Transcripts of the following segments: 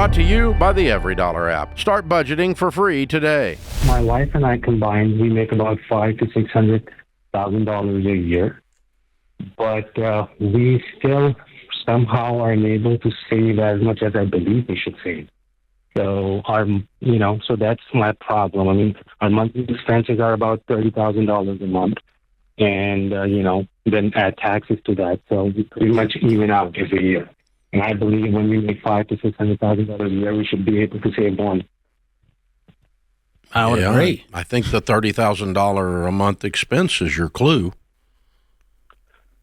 Brought to you by the Every Dollar app. Start budgeting for free today. My wife and I combined, we make about $500,000 to $600,000 a year, but we still somehow are unable to save as much as I believe we should save. So so that's my problem. I mean, our monthly expenses are about $30,000 a month, and then add taxes to that, so we pretty much even out every year. And I believe when we make $500,000 to $600,000 a year, we should be able to save more. I would agree. I think the $30,000 a month expense is your clue.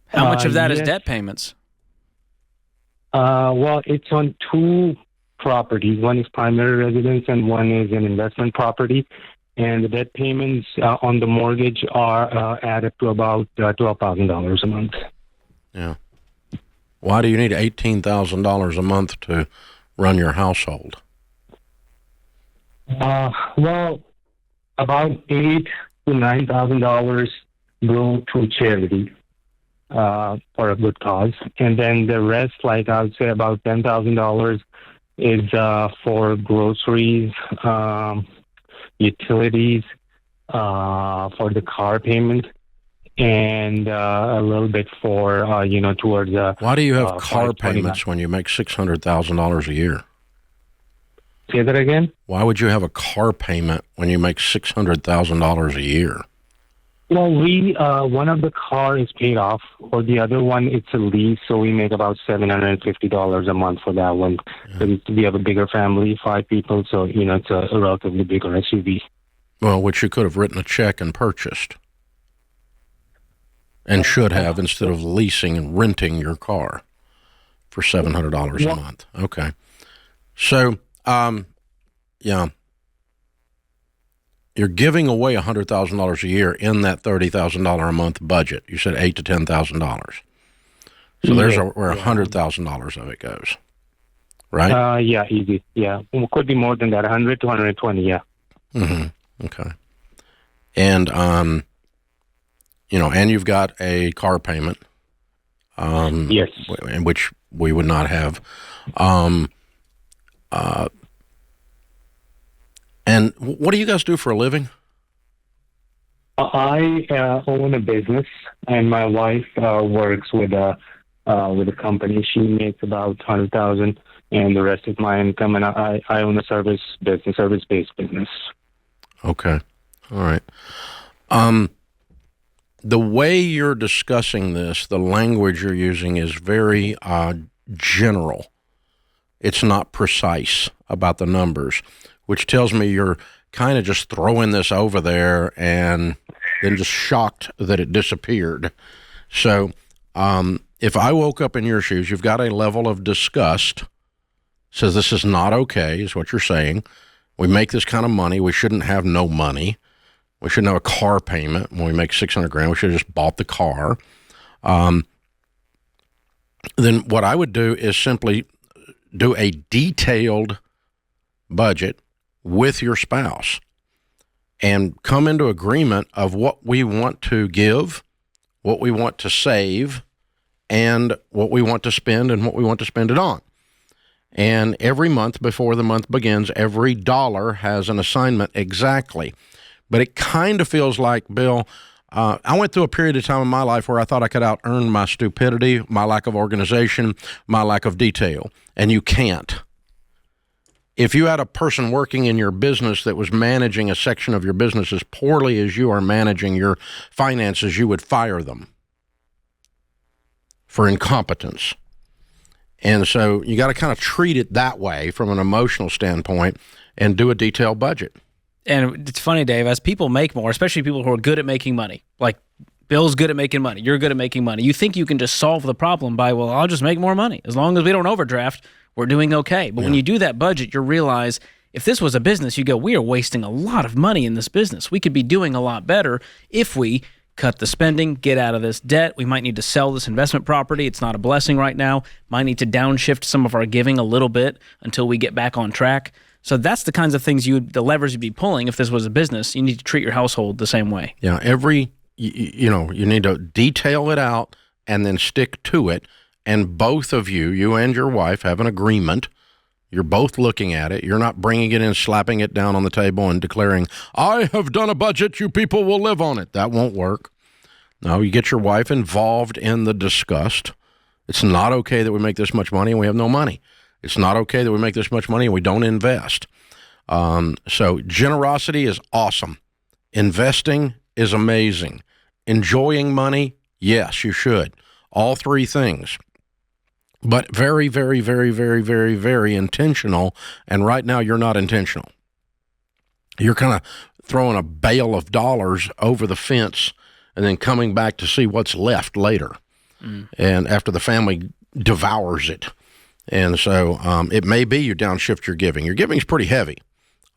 How much of that is debt payments? Well, it's on two properties. One is primary residence and one is an investment property. And the debt payments on the mortgage are add up to about $12,000 a month. Yeah. Why do you need $18,000 a month to run your household? Well, about $8,000 to $9,000 go to charity for a good cause, and then the rest, like I would say, about $10,000 is for groceries, utilities, for the car payment, and a little bit for towards. Why do you have car payments when you make $600,000 a year? Say that again? Why would you have a car payment when you make $600,000 a year? Well, we one of the car is paid off, or the other one it's a lease, so we make about $750 a month for that one. Yeah. We have a bigger family, 5 people, so it's a relatively bigger SUV. Well, which you could have written a check and purchased, and should have, instead of leasing and renting your car for $700 a month. Okay, so you're giving away $100,000 a year in that $30,000 a month budget. You said $8,000 to $10,000. So there's where $100,000 of it goes, right? Yeah, easy. Yeah, could be more than that. 100 to 120. Yeah. Mm-hmm. Okay. And and you've got a car payment. Yes. Which we would not have. And what do you guys do for a living? I own a business, and my wife works with a company. She makes about $100,000, and the rest is my income. And I own a service-based business. Okay, all right. The way you're discussing this, the language you're using is very general. It's not precise about the numbers, which tells me you're kind of just throwing this over there and then just shocked that it disappeared. So if I woke up in your shoes, you've got a level of disgust, says this is not okay, is what you're saying. We make this kind of money. We shouldn't have no money. We shouldn't have a car payment when we make $600,000. We should have just bought the car. Then what I would do is simply do a detailed budget with your spouse and come into agreement of what we want to give, what we want to save, and what we want to spend and what we want to spend it on. And every month before the month begins, every dollar has an assignment exactly. But it kind of feels like, Bill, I went through a period of time in my life where I thought I could out-earn my stupidity, my lack of organization, my lack of detail, and you can't. If you had a person working in your business that was managing a section of your business as poorly as you are managing your finances, you would fire them for incompetence. And so you got to kind of treat it that way from an emotional standpoint and do a detailed budget. And it's funny, Dave, as people make more, especially people who are good at making money, like Bill's good at making money, you're good at making money. You think you can just solve the problem by, well, I'll just make more money. As long as we don't overdraft, we're doing okay. But when you do that budget, you realize if this was a business, you go, we are wasting a lot of money in this business. We could be doing a lot better if we cut the spending, get out of this debt. We might need to sell this investment property. It's not a blessing right now. Might need to downshift some of our giving a little bit until we get back on track. So that's the kinds of things the levers you'd be pulling if this was a business. You need to treat your household the same way. Yeah, you need to detail it out and then stick to it. And both of you and your wife, have an agreement. You're both looking at it. You're not bringing it in, slapping it down on the table and declaring, I have done a budget. You people will live on it. That won't work. No, you get your wife involved in the disgust. It's not okay that we make this much money and we have no money. It's not okay that we make this much money and we don't invest. So generosity is awesome. Investing is amazing. Enjoying money, yes, you should. All three things. But very, very, very, very, very, very intentional. And right now, you're not intentional. You're kind of throwing a bale of dollars over the fence and then coming back to see what's left later. And after the family devours it. And so it may be you downshift your giving. Your giving is pretty heavy.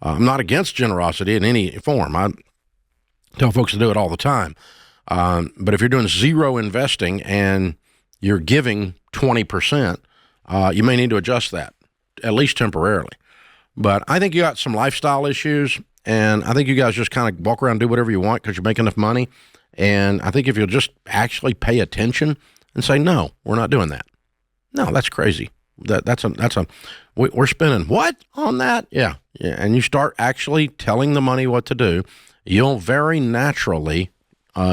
I'm not against generosity in any form. I tell folks to do it all the time. But if you're doing zero investing and you're giving 20%, you may need to adjust that, at least temporarily. But I think you got some lifestyle issues, and I think you guys just kind of walk around and do whatever you want because you make enough money. And I think if you'll just actually pay attention and say, no, we're not doing that. No, that's crazy. We're spending what on that? Yeah. And you start actually telling the money what to do, you'll very naturally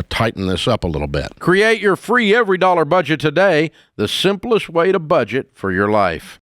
tighten this up a little bit. Create your free every dollar budget today, the simplest way to budget for your life.